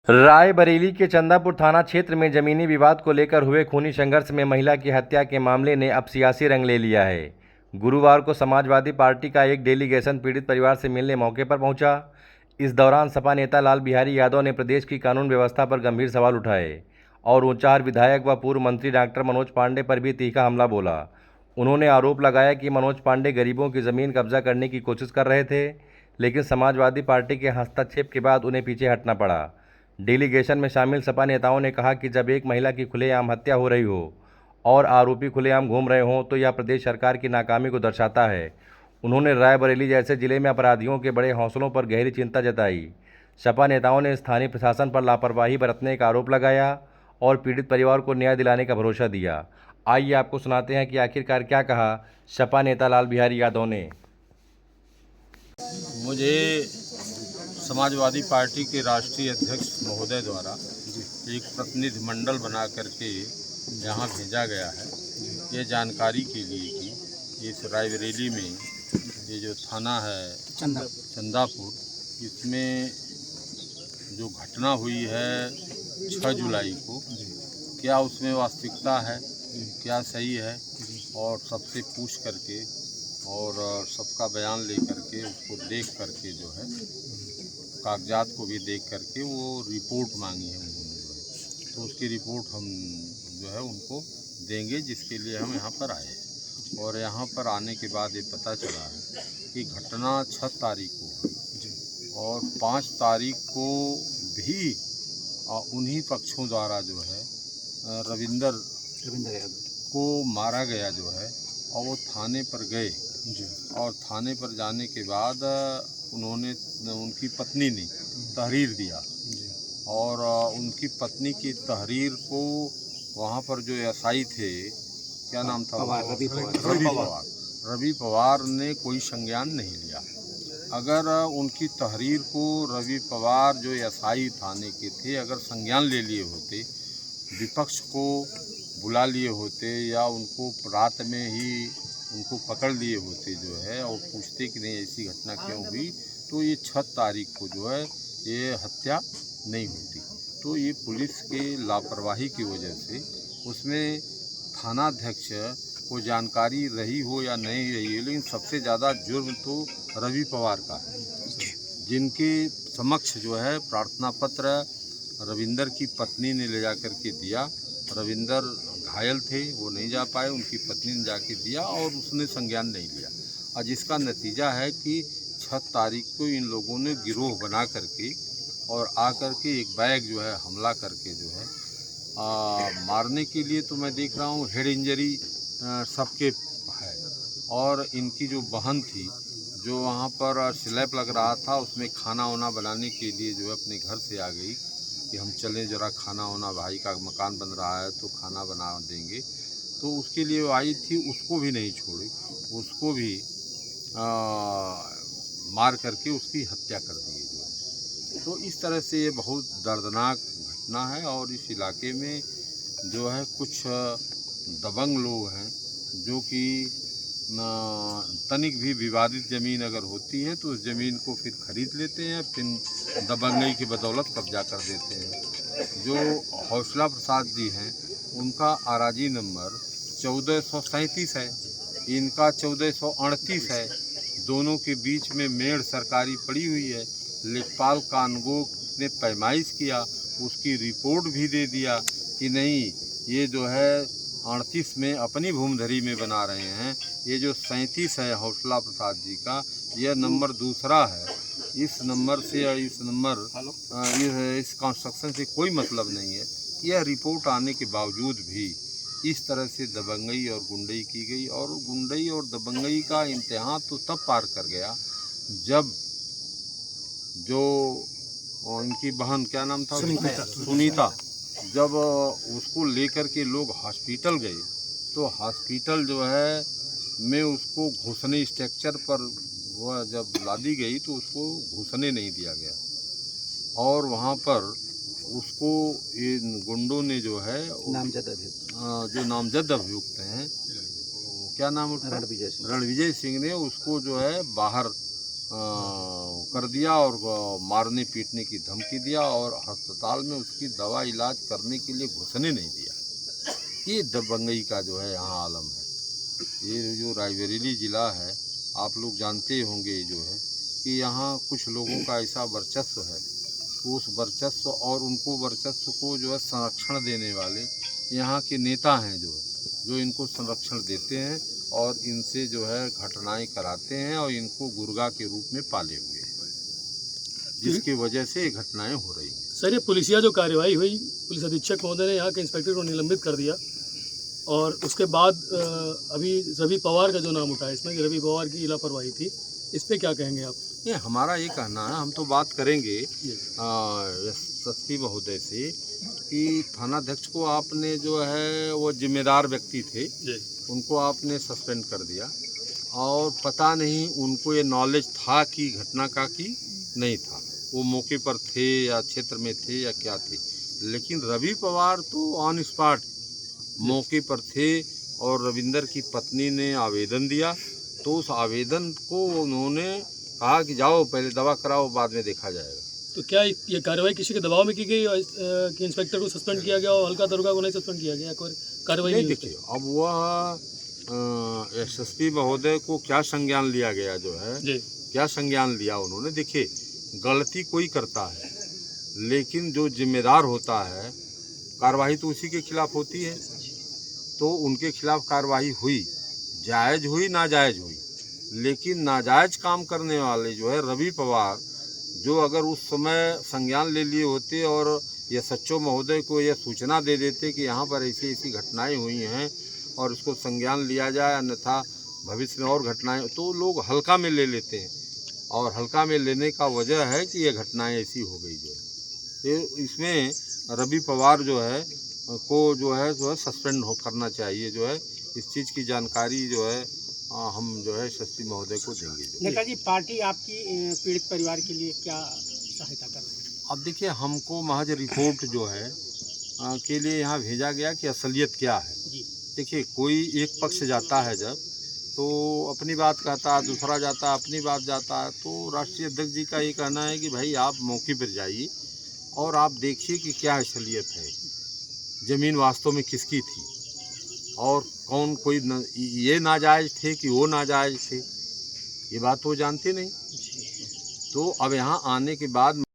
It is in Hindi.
रायबरेली के चंदापुर थाना क्षेत्र में जमीनी विवाद को लेकर हुए खूनी संघर्ष में महिला की हत्या के मामले ने अब सियासी रंग ले लिया है। गुरुवार को समाजवादी पार्टी का एक डेलीगेशन पीड़ित परिवार से मिलने मौके पर पहुंचा। इस दौरान सपा नेता लाल बिहारी यादव ने प्रदेश की कानून व्यवस्था पर गंभीर सवाल उठाए और ऊंचाहार विधायक व पूर्व मंत्री डॉक्टर मनोज पांडे पर भी तीखा हमला बोला। उन्होंने आरोप लगाया कि मनोज पांडे गरीबों की ज़मीन कब्जा करने की कोशिश कर रहे थे, लेकिन समाजवादी पार्टी के हस्तक्षेप के बाद उन्हें पीछे हटना पड़ा। डेलीगेशन में शामिल सपा नेताओं ने कहा कि जब एक महिला की खुलेआम हत्या हो रही हो और आरोपी खुलेआम घूम रहे हों तो यह प्रदेश सरकार की नाकामी को दर्शाता है। उन्होंने रायबरेली जैसे जिले में अपराधियों के बड़े हौसलों पर गहरी चिंता जताई। सपा नेताओं ने स्थानीय प्रशासन पर लापरवाही बरतने का आरोप लगाया और पीड़ित परिवार को न्याय दिलाने का भरोसा दिया। आइए आपको सुनाते हैं कि आखिरकार क्या कहा सपा नेता लाल बिहारी यादव ने। मुझे समाजवादी पार्टी के राष्ट्रीय अध्यक्ष महोदय द्वारा एक प्रतिनिधिमंडल बना करके यहाँ भेजा गया है ये जानकारी के लिए कि इस रायबरेली में ये जो थाना है चंदापुर, इसमें जो घटना हुई है 6 जुलाई को, क्या उसमें वास्तविकता है, क्या सही है, और सबसे पूछ करके और सबका बयान ले करके उसको देख करके जो है कागजात को भी देख करके वो रिपोर्ट मांगी है उन्होंने जो है, तो उसकी रिपोर्ट हम जो है उनको देंगे, जिसके लिए हम यहाँ पर आए हैं। और यहाँ पर आने के बाद ये पता चला है कि घटना 6 तारीख को और 5 तारीख को भी उन्हीं पक्षों द्वारा जो है रविंदर को मारा गया जो है, और वो थाने पर गए और थाने पर जाने के बाद उन्होंने उनकी पत्नी ने तहरीर दिया और उनकी पत्नी की तहरीर को वहाँ पर जो एसआई थे, क्या नाम था, रवि पवार ने कोई संज्ञान नहीं लिया। अगर उनकी तहरीर को रवि पवार जो एसआई थाने के थे अगर संज्ञान ले लिए होते, विपक्ष को बुला लिए होते या उनको रात में ही उनको पकड़ लिए होते जो है और पूछते कि नहीं ऐसी घटना क्यों हुई, तो ये 6 तारीख को जो है ये हत्या नहीं होती। तो ये पुलिस के लापरवाही की वजह से उसमें थानाध्यक्ष को जानकारी रही हो या नहीं रही है, लेकिन सबसे ज़्यादा जुर्म तो रवि पवार का है, जिनके समक्ष जो है प्रार्थना पत्र रविंदर की पत्नी ने ले जा कर के दिया। रविंदर घायल थे, वो नहीं जा पाए, उनकी पत्नी ने जाके दिया और उसने संज्ञान नहीं लिया, और जिसका नतीजा है कि 6 तारीख को इन लोगों ने गिरोह बना करके और आकर के एक बैग जो है हमला करके जो है मारने के लिए, तो मैं देख रहा हूँ हेड इंजरी सबके है। और इनकी जो बहन थी जो वहाँ पर स्लैब लग रहा था उसमें खाना वाना बनाने के लिए जो है अपने घर से आ गई कि हम चलें ज़रा खाना वाना, भाई का मकान बन रहा है तो खाना बना देंगे, तो उसके लिए वो आई थी, उसको भी नहीं छोड़ी, उसको भी मार करके उसकी हत्या कर दी जो है। तो इस तरह से ये बहुत दर्दनाक घटना है। और इस इलाके में जो है कुछ दबंग लोग हैं जो कि तनिक भी विवादित ज़मीन अगर होती है तो उस ज़मीन को फिर खरीद लेते हैं, फिर दबंगई की बदौलत कब्जा कर देते हैं। जो हौसला प्रसाद जी हैं उनका आराजी नंबर 1437 है, इनका 1438 है, दोनों के बीच में मेड़ सरकारी पड़ी हुई है। लेखपाल कानगो ने पैमाइश किया, उसकी रिपोर्ट भी दे दिया कि नहीं ये जो है 38 में अपनी भूमधरी में बना रहे हैं, ये जो 37 है हौसला प्रसाद जी का, यह नंबर दूसरा है, इस नंबर से या इस नंबर इस कंस्ट्रक्शन से कोई मतलब नहीं है। यह रिपोर्ट आने के बावजूद भी इस तरह से दबंगई और गुंडई की गई, और गुंडई और दबंगई का इंतहा तो तब पार कर गया जब जो इनकी बहन, क्या नाम था, सुनीता, जब उसको लेकर के लोग हॉस्पिटल गए तो हॉस्पिटल जो है में उसको घुसने स्ट्रक्चर पर वह जब लादी गई तो उसको घुसने नहीं दिया गया, और वहाँ पर उसको इन गुंडों ने जो है जो नामजद अभियुक्त हैं, क्या नाम उसका, रणविजय सिंह ने उसको जो है बाहर कर दिया और मारने पीटने की धमकी दिया और अस्पताल में उसकी दवा इलाज करने के लिए घुसने नहीं दिया। ये दबंगई का जो है यहाँ आलम है। ये जो रायबरेली ज़िला है, आप लोग जानते होंगे जो है कि यहाँ कुछ लोगों का ऐसा वर्चस्व है, तो उस वर्चस्व और उनको वर्चस्व को जो है संरक्षण देने वाले यहाँ के नेता हैं जो इनको संरक्षण देते हैं और इनसे जो है घटनाएं कराते हैं और इनको गुर्गा के रूप में पाले हुए हैं, जिसकी वजह से ये घटनाएं हो रही हैं। सर, ये पुलिसिया जो कार्रवाई हुई, पुलिस अधीक्षक महोदय ने यहाँ के इंस्पेक्टर को निलंबित कर दिया और उसके बाद अभी रवि पवार का जो नाम उठा है इसमें, रवि पवार की लापरवाही थी, इस पर क्या कहेंगे आप? ये हमारा ये कहना है, हम तो बात करेंगे एसपी महोदय से कि थानाध्यक्ष को आपने जो है वो जिम्मेदार व्यक्ति थे, उनको आपने सस्पेंड कर दिया और पता नहीं उनको ये नॉलेज था कि घटना का कि नहीं था, वो मौके पर थे या क्षेत्र में थे या क्या थे। लेकिन रवि पवार तो ऑन स्पॉट मौके पर थे और रविंदर की पत्नी ने आवेदन दिया, तो उस आवेदन को उन्होंने कहा कि जाओ पहले दवा कराओ, बाद में देखा जाएगा। तो क्या ये कार्रवाई किसी के दबाव में की गई कि इंस्पेक्टर को सस्पेंड किया गया और हल्का दरोगा को नहीं सस्पेंड किया गया? कोई कार्रवाई नहीं? देखिए, अब वह एसएसपी महोदय को क्या संज्ञान लिया गया जो है जी, क्या संज्ञान लिया उन्होंने? देखिए, गलती कोई करता है लेकिन जो जिम्मेदार होता है कार्रवाई तो उसी के खिलाफ होती है, तो उनके खिलाफ कार्रवाई हुई, जायज़ हुई नाजायज़ हुई। लेकिन नाजायज़ काम करने वाले जो है रवि पवार, जो अगर उस समय संज्ञान ले लिए होते और ये सच्चो महोदय को यह सूचना दे देते कि यहाँ पर ऐसी ऐसी घटनाएं हुई हैं और इसको संज्ञान लिया जाए, अन्यथा भविष्य में और घटनाएं, तो लोग हल्का में ले लेते हैं और हल्का में लेने का वजह है कि ये घटनाएं ऐसी हो गई जो है। तो इसमें रवि पवार जो है को सस्पेंड करना चाहिए जो है। इस चीज़ की जानकारी जो है हम जो है एसपी महोदय को देंगे। नेताजी, पार्टी आपकी पीड़ित परिवार के लिए क्या सहायता कर रही है? अब देखिए, हमको महज रिपोर्ट जो है के लिए यहाँ भेजा गया कि असलियत क्या है। जी, देखिए, कोई एक पक्ष जाता है जब तो अपनी बात कहता है, दूसरा जाता है अपनी बात जाता है, तो राष्ट्रीय अध्यक्ष जी का ये कहना है कि भाई आप मौके पर जाइए और आप देखिए कि क्या असलियत है, ज़मीन वास्तव में किसकी थी और कौन कोई ये नाजायज़ थे कि वो नाजायज़ थे, ये बात तो जानते नहीं। तो अब यहाँ आने के बाद